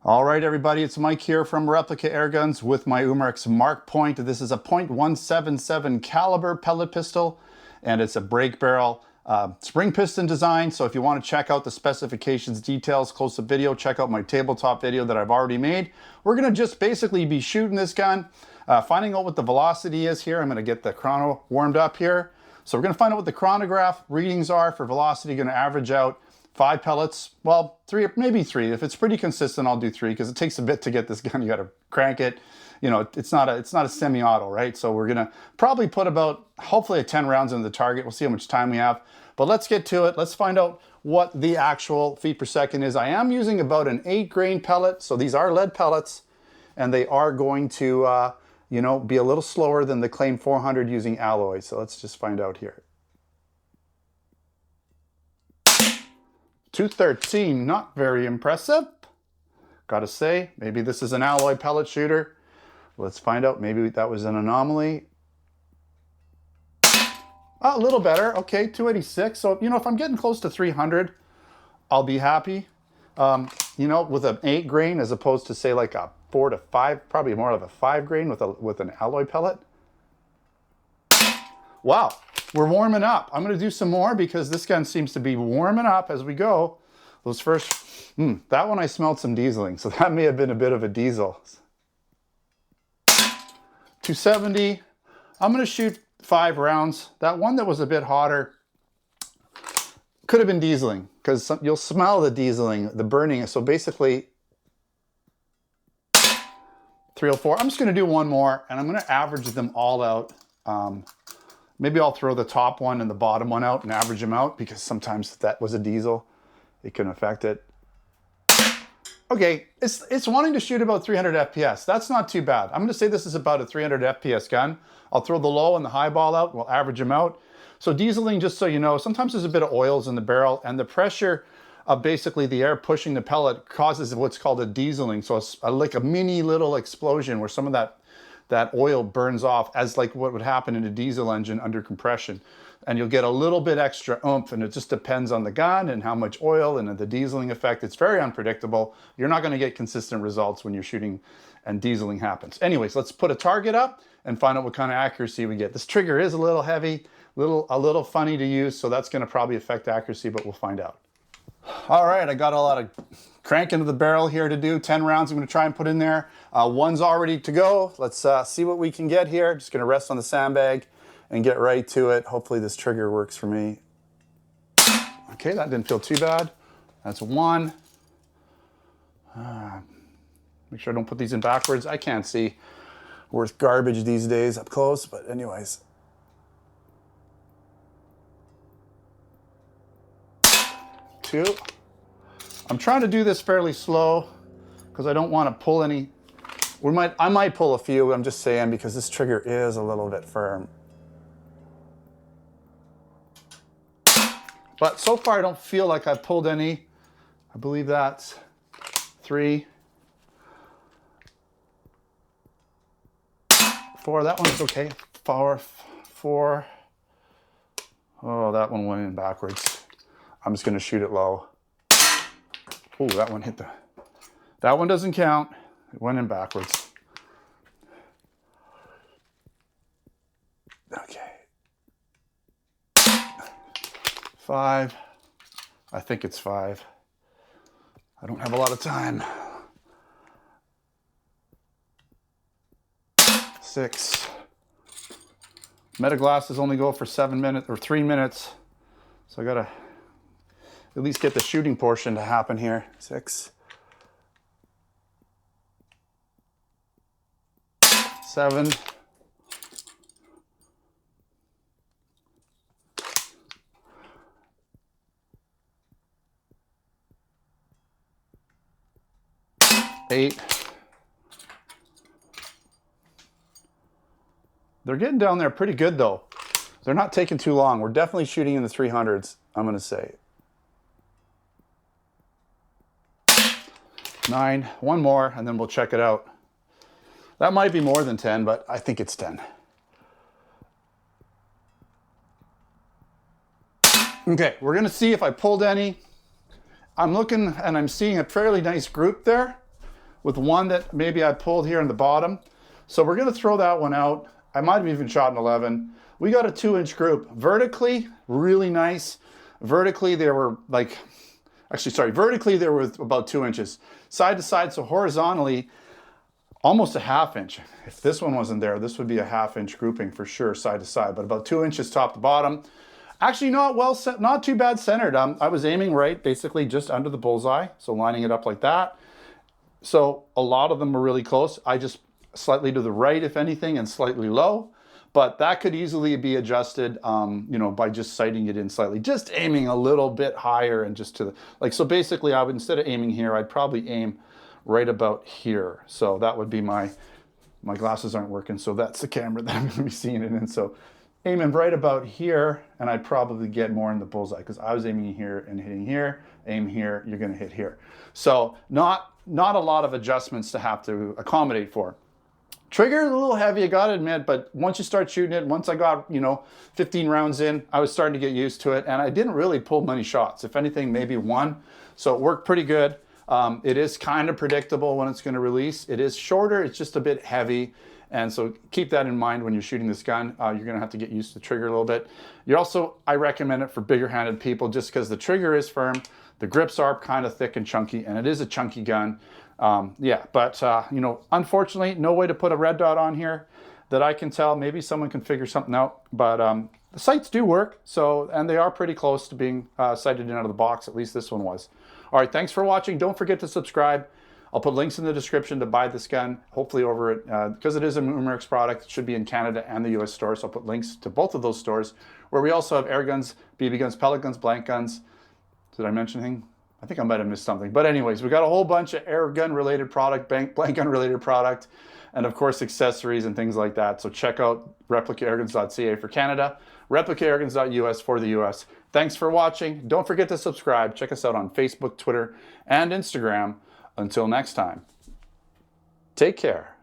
All right, everybody, it's Mike here from Replica Airguns with my Umarex Markpoint. This is a .177 caliber pellet pistol, and it's a break barrel spring piston design. So if you want to check out the specifications, details, close-up video, check out my tabletop video that I've already made. We're going to just basically be shooting this gun, finding out what the velocity is here. I'm going to get the chrono warmed up here. So we're going to find out what the chronograph readings are for velocity. Going to average out 5 pellets, well, 3, maybe 3. If it's pretty consistent, I'll do 3 because it takes a bit to get this gun. You got to crank it. You know, it's not a semi-auto, right? So we're gonna probably put about, hopefully 10 rounds into the target. We'll see how much time we have. But let's get to it. Let's find out what the actual feet per second is. I am using about an 8-grain pellet. So these are lead pellets, and they are going to, you know, be a little slower than the Claim 400 using alloy. So let's just find out here. 213, not very impressive. Gotta say, maybe this is an alloy pellet shooter. Let's find out, maybe that was an anomaly. A little better, okay, 286. So, you know, if I'm getting close to 300, I'll be happy. You know, with an 8 grain as opposed to say like a 4 to 5, probably more of a 5 grain with an alloy pellet. Wow. We're warming up. I'm going to do some more because this gun seems to be warming up as we go. Those first, that one I smelled some dieseling, so that may have been a bit of a diesel. 270. I'm going to shoot 5 rounds. That one that was a bit hotter could have been dieseling because you'll smell the dieseling, the burning. So basically, 304. I'm just going to do one more, and I'm going to average them all out. Maybe I'll throw the top one and the bottom one out and average them out because sometimes if that was a diesel, it can affect it. Okay, it's wanting to shoot about 300 FPS. That's not too bad. I'm going to say this is about a 300 FPS gun. I'll throw the low and the high ball out. We'll average them out. So dieseling, just so you know, sometimes there's a bit of oils in the barrel, and the pressure of basically the air pushing the pellet causes what's called a dieseling. So it's like a mini little explosion where some of that oil burns off as like what would happen in a diesel engine under compression. And you'll get a little bit extra oomph, and it just depends on the gun and how much oil and the dieseling effect. It's very unpredictable. You're not gonna get consistent results when you're shooting and dieseling happens. Anyways, let's put a target up and find out what kind of accuracy we get. This trigger is a little heavy, a little funny to use, so that's gonna probably affect accuracy, but we'll find out. All right, I got a lot of crank into the barrel here to do. 10 rounds I'm gonna try and put in there. One's all ready to go. Let's see what we can get here. Just gonna rest on the sandbag and get right to it. Hopefully this trigger works for me. Okay, that didn't feel too bad. That's 1. Make sure I don't put these in backwards. I can't see worth garbage these days up close, but anyways. 2. I'm trying to do this fairly slow because I don't want to pull any. I might pull a few, I'm just saying, because this trigger is a little bit firm. But so far I don't feel like I've pulled any. I believe that's 3. 4, that one's okay. 4. Oh, that one went in backwards. I'm just gonna shoot it low. Oh, that one hit that one doesn't count. It went in backwards. Okay. 5. I think it's 5. I don't have a lot of time. 6. Metaglasses only go for 7 minutes or 3 minutes. So I gotta at least get the shooting portion to happen here. 6. 7. 8. They're getting down there pretty good though. They're not taking too long. We're definitely shooting in the 300s, I'm gonna say. 9, one more, and then we'll check it out. That might be more than 10, but I think it's 10. Okay, we're gonna see if I pulled any. I'm looking and I'm seeing a fairly nice group there. with one that maybe I pulled here in the bottom. So we're gonna throw that one out. I might have even shot an 11. We got a 2-inch group. Vertically, really nice. Vertically, they were like, actually, sorry, vertically they were about 2 inches. Side to side, so horizontally, almost a 1/2 inch. If this one wasn't there, this would be a 1/2 inch grouping for sure, side to side, but about 2 inches top to bottom. Actually, not too bad centered. I was aiming right, basically just under the bullseye, so lining it up like that. So a lot of them were really close. I just slightly to the right, if anything, and slightly low. But that could easily be adjusted, you know, by just sighting it in slightly, just aiming a little bit higher and just to the, like, so basically I would, instead of aiming here, I'd probably aim right about here. So that would be my glasses aren't working, so that's the camera that I'm gonna be seeing it in. So aiming right about here, and I'd probably get more in the bullseye because I was aiming here and hitting here, aim here, you're gonna hit here. So not a lot of adjustments to have to accommodate for. Trigger is a little heavy, I gotta admit, but once you start shooting it, once I got, you know, 15 rounds in, I was starting to get used to it, and I didn't really pull many shots. If anything, maybe one. So it worked pretty good. It is kind of predictable when it's gonna release. It is shorter, it's just a bit heavy. And so keep that in mind when you're shooting this gun. You're gonna have to get used to the trigger a little bit. You also, I recommend it for bigger handed people just because the trigger is firm, the grips are kind of thick and chunky, and it is a chunky gun. Yeah, but you know, unfortunately, no way to put a red dot on here that I can tell. Maybe someone can figure something out, but the sights do work, so, and they are pretty close to being sighted in out of the box. At least this one was. All right, thanks for watching. Don't forget to subscribe. I'll put links in the description to buy this gun, hopefully over it, because it is an Umarex product. It should be in Canada and the US store, so I'll put links to both of those stores, where we also have air guns, BB guns, pellet guns, blank guns. Did I mention anything? I think I might have missed something. But anyways, we got a whole bunch of air gun related product, blank gun related product, and of course accessories and things like that. So check out replicairguns.ca for Canada, replicaairguns.us for the US. Thanks for watching. Don't forget to subscribe. Check us out on Facebook, Twitter, and Instagram. Until next time, take care.